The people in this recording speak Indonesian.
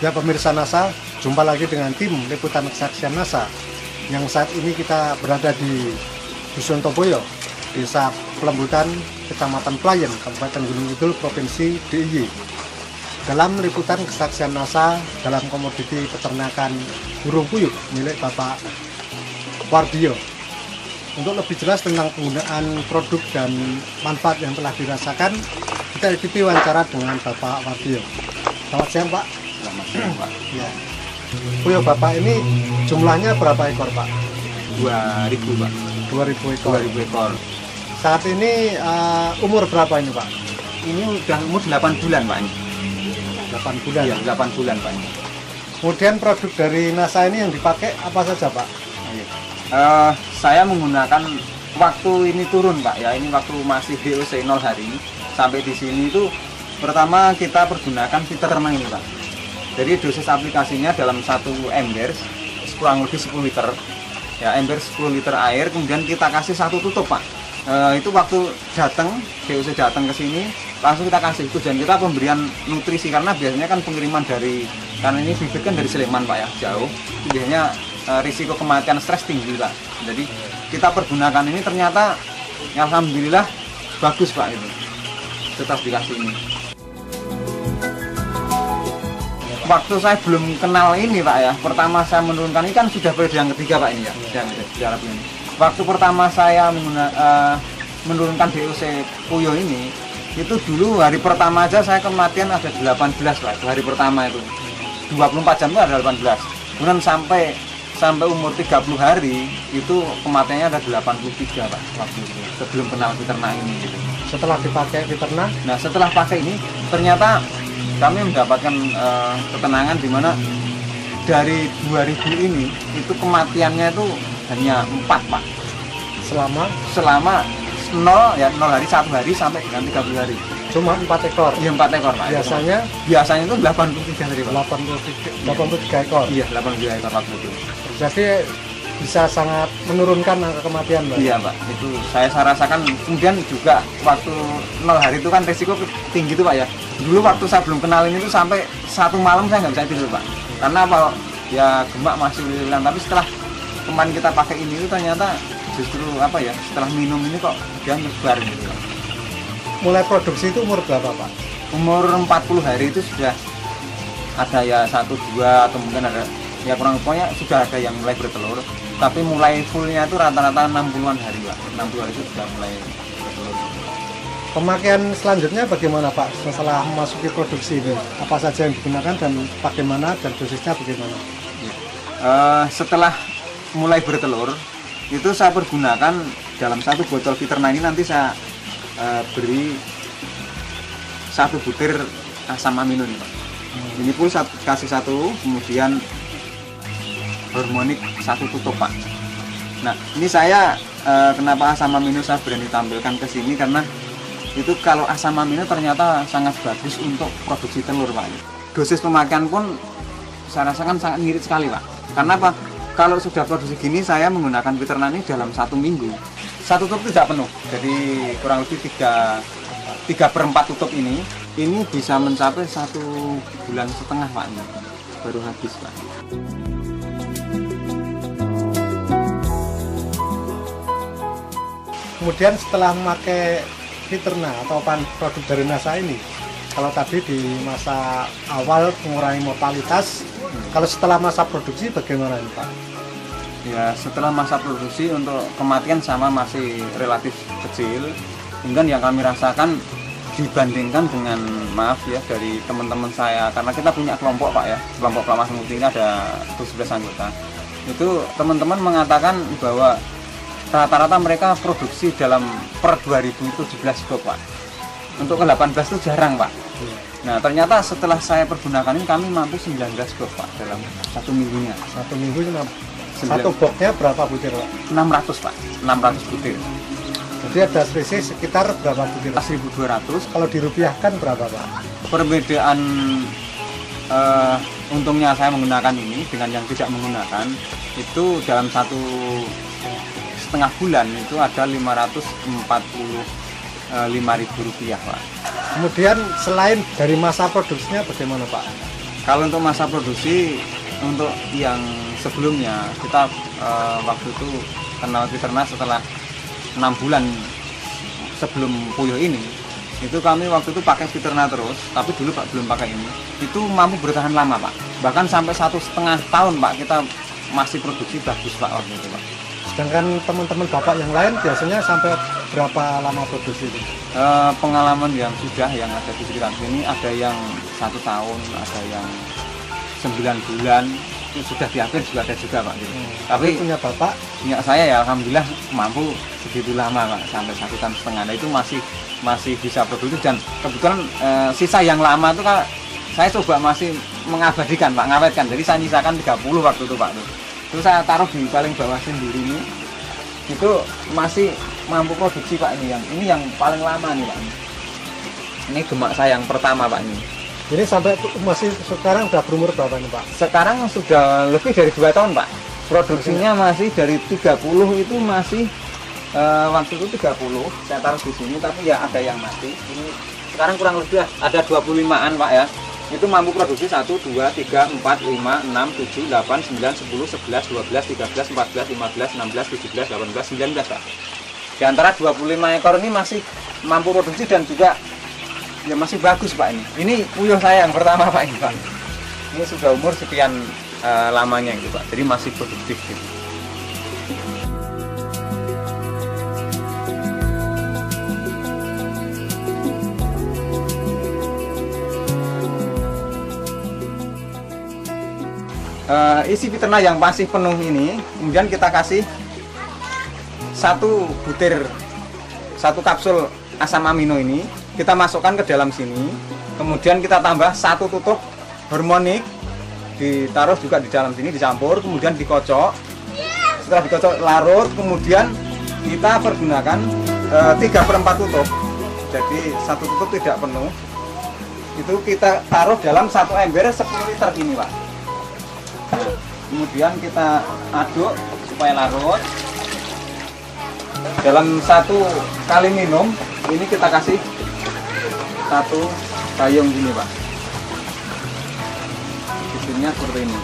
Ya pemirsa NASA, jumpa lagi dengan tim Liputan Kesaksian NASA yang saat ini kita berada di Dusun Toboyo, Desa Pelembutan, Kecamatan Playen, Kabupaten Gunung Kidul, Provinsi DIY. Dalam Liputan Kesaksian NASA dalam komoditi peternakan burung puyuh milik Bapak Wardio. Untuk lebih jelas tentang penggunaan produk dan manfaat yang telah dirasakan, kita ikuti wawancara dengan Bapak Wardio. Selamat siang, Pak. Selamat siang, Pak. Ya. Puyuh Bapak ini jumlahnya berapa ekor, Pak? 2000, Pak. 2000 ekor. 2000 ekor. Saat ini umur berapa ini, Pak? Ini udah umur 8 bulan, Pak. 8 bulan. Iya, 8 bulan, Pak. Kemudian produk dari NASA ini yang dipakai apa saja, Pak? Saya menggunakan waktu ini turun, Pak. Ya, ini waktu masih DOC 0 hari sampai di sini itu pertama kita pergunakan filter termang ini, Pak. Jadi dosis aplikasinya dalam satu ember kurang lebih 10 liter. Ya, ember 10 liter air, kemudian kita kasih satu tutup, Pak. Itu waktu datang DOC datang ke sini langsung kita kasih itu, dan kita pemberian nutrisi karena biasanya kan pengiriman dari, karena ini bibit kan dari Sleman, Pak, ya, jauh. Itu biasanya risiko kematian stres tinggi, Pak. Jadi kita pergunakan ini ternyata alhamdulillah bagus, Pak, itu setelah dikasih ini. Waktu saya belum kenal ini, Pak, ya, pertama saya menurunkan ini kan sudah periode yang ketiga, Pak, ini ya, yang ini. Waktu pertama saya menurunkan DOC puyuh ini, itu dulu hari pertama aja saya kematian ada 18, Pak. Hari pertama itu 24 jam itu ada 18. Kemudian sampai umur 30 hari itu kematiannya ada 83, Pak, waktu itu sebelum kenal peternak ini gitu. Setelah dipakai peternak? Nah, setelah pakai ini ternyata kami mendapatkan ketenangan di mana dari 2000 ini itu kematiannya itu hanya 4, Pak. Selama 0 hari, 1 hari sampai dengan 30 hari. Cuma 4 ekor? Iya, 4 ekor, Pak. Biasanya itu 83 hari, Pak. 83 ekor? Iya, 83 ekor waktu itu. Jadi bisa sangat menurunkan angka kematian, Pak? Iya, Pak. Itu saya rasakan. Kemudian juga waktu 0 hari itu kan resiko tinggi tuh, Pak, ya. Dulu waktu saya belum kenalin itu sampai 1 malam saya nggak bisa tidur, Pak. Karena apa? Ya gemak masih hilang. Tapi setelah kemarin kita pakai ini itu ternyata justru apa ya? Setelah minum ini kok dia nyebar gitu, Pak. Mulai produksi itu umur berapa, Pak? Umur 40 hari itu sudah ada ya 1, 2 atau mungkin ada ya kurang, pokoknya sudah ada yang mulai bertelur. Tapi mulai fullnya itu rata-rata 60-an hari, Pak. 60 hari itu sudah mulai bertelur. Pemakaian selanjutnya bagaimana, Pak, setelah memasuki produksi ini? Apa saja yang digunakan dan bagaimana, dan dosisnya bagaimana? Setelah mulai bertelur itu saya pergunakan dalam satu botol Fiterna ini nanti saya beri 1 butir asam amino nih, Pak. Ini pun kasih 1, kemudian hormonik 1 tutup, Pak. Nah, ini saya kenapa asam amino saya berani tampilkan ke sini karena itu kalau asam amino ternyata sangat bagus untuk produksi telur, Pak. Dosis pemakaian pun saya rasakan sangat ngirit sekali, Pak. Karena apa? Kalau sudah produksi gini saya menggunakan Fiterna ini dalam 1 minggu. 1 tutup tidak penuh, jadi kurang lebih 3/4 tutup ini bisa mencapai 1,5 bulan, Pak, ini baru habis, Pak. Kemudian setelah memakai Fiterna atau produk dari NASA ini, kalau tadi di masa awal mengurangi mortalitas, kalau setelah masa produksi bagaimana ini, Pak? Ya, setelah masa produksi untuk kematian sama masih relatif kecil. Kemudian yang kami rasakan dibandingkan dengan, maaf ya, dari teman-teman saya, karena kita punya kelompok, Pak, ya, kelompok Kelas Muti ini ada 11 anggota. Itu teman-teman mengatakan bahwa rata-rata mereka produksi dalam per 2017 box, Pak. Untuk ke 18 itu jarang, Pak. Nah, ternyata setelah saya pergunakan ini kami mampu 19 box, Pak, dalam 1 minggunya. 1 minggu satu boxnya berapa butir, Pak? 600, Pak. 600 butir. Jadi ada selisih sekitar berapa butir? 1.200. Kalau dirupiahkan berapa, Pak? Perbedaan untungnya saya menggunakan ini dengan yang tidak menggunakan itu dalam 1,5 bulan itu ada Rp545.000, Pak. Kemudian selain dari masa produksinya bagaimana, Pak? Kalau untuk masa produksi, untuk yang sebelumnya kita waktu itu kenal Fiterna setelah 6 bulan sebelum puyuh ini, itu kami waktu itu pakai Fiterna terus, tapi dulu Pak belum pakai ini. Itu mampu bertahan lama Pak, bahkan sampai 1,5 tahun Pak kita masih produksi bagus Pak waktu itu Pak. Sedangkan teman-teman Bapak yang lain biasanya sampai berapa lama produksi itu? Pengalaman yang sudah yang ada di sekitar sini ada yang 1 tahun, ada yang 9 bulan, itu sudah di akhir juga ada juga Pak. Gitu. Tapi punya Bapak? Punya saya ya alhamdulillah mampu segitu lama Pak, sampai 1,5 tahun. Nah, itu masih bisa produksi dan kebetulan sisa yang lama itu kan saya coba masih mengabadikan Pak, ngawetkan. Jadi saya nyisakan 30 waktu itu Pak. Terus saya taruh di paling bawah sendiri ini, itu masih mampu produksi Pak. Ini yang paling lama nih Pak. Ini gemak saya yang pertama Pak ini. Ini sampai masih sekarang udah berumur berapa nih Pak? Sekarang sudah lebih dari 2 tahun Pak. Produksinya masih dari 30 itu masih waktu itu 30 saya taruh di sini, tapi ya ada yang mati. Ini sekarang kurang lebih ada 25-an Pak ya. Itu mampu produksi 1, 2, 3, 4, 5, 6, 7, 8, 9, 10, 11, 12, 13, 14, 15, 16, 17, 18, 19 Pak. Di antara 25 ekor ini masih mampu produksi dan juga ya masih bagus Pak ini. Ini puyuh saya yang pertama Pak ini Pak. Ini sudah umur sekian lamanya gitu Pak. Jadi masih produktif gitu. Isi Fiterna yang masih penuh ini, kemudian kita kasih 1 butir, 1 kapsul asam amino ini kita masukkan ke dalam sini, kemudian kita tambah 1 tutup hormonik, ditaruh juga di dalam sini, dicampur, kemudian dikocok. Setelah dikocok larut, kemudian kita pergunakan 3/4 tutup, jadi 1 tutup tidak penuh. Itu kita taruh dalam 1 ember 10 liter gini Pak. Kemudian kita aduk supaya larut. Dalam 1 kali minum ini kita kasih 1 gayung gini Pak. Isinya seperti ini.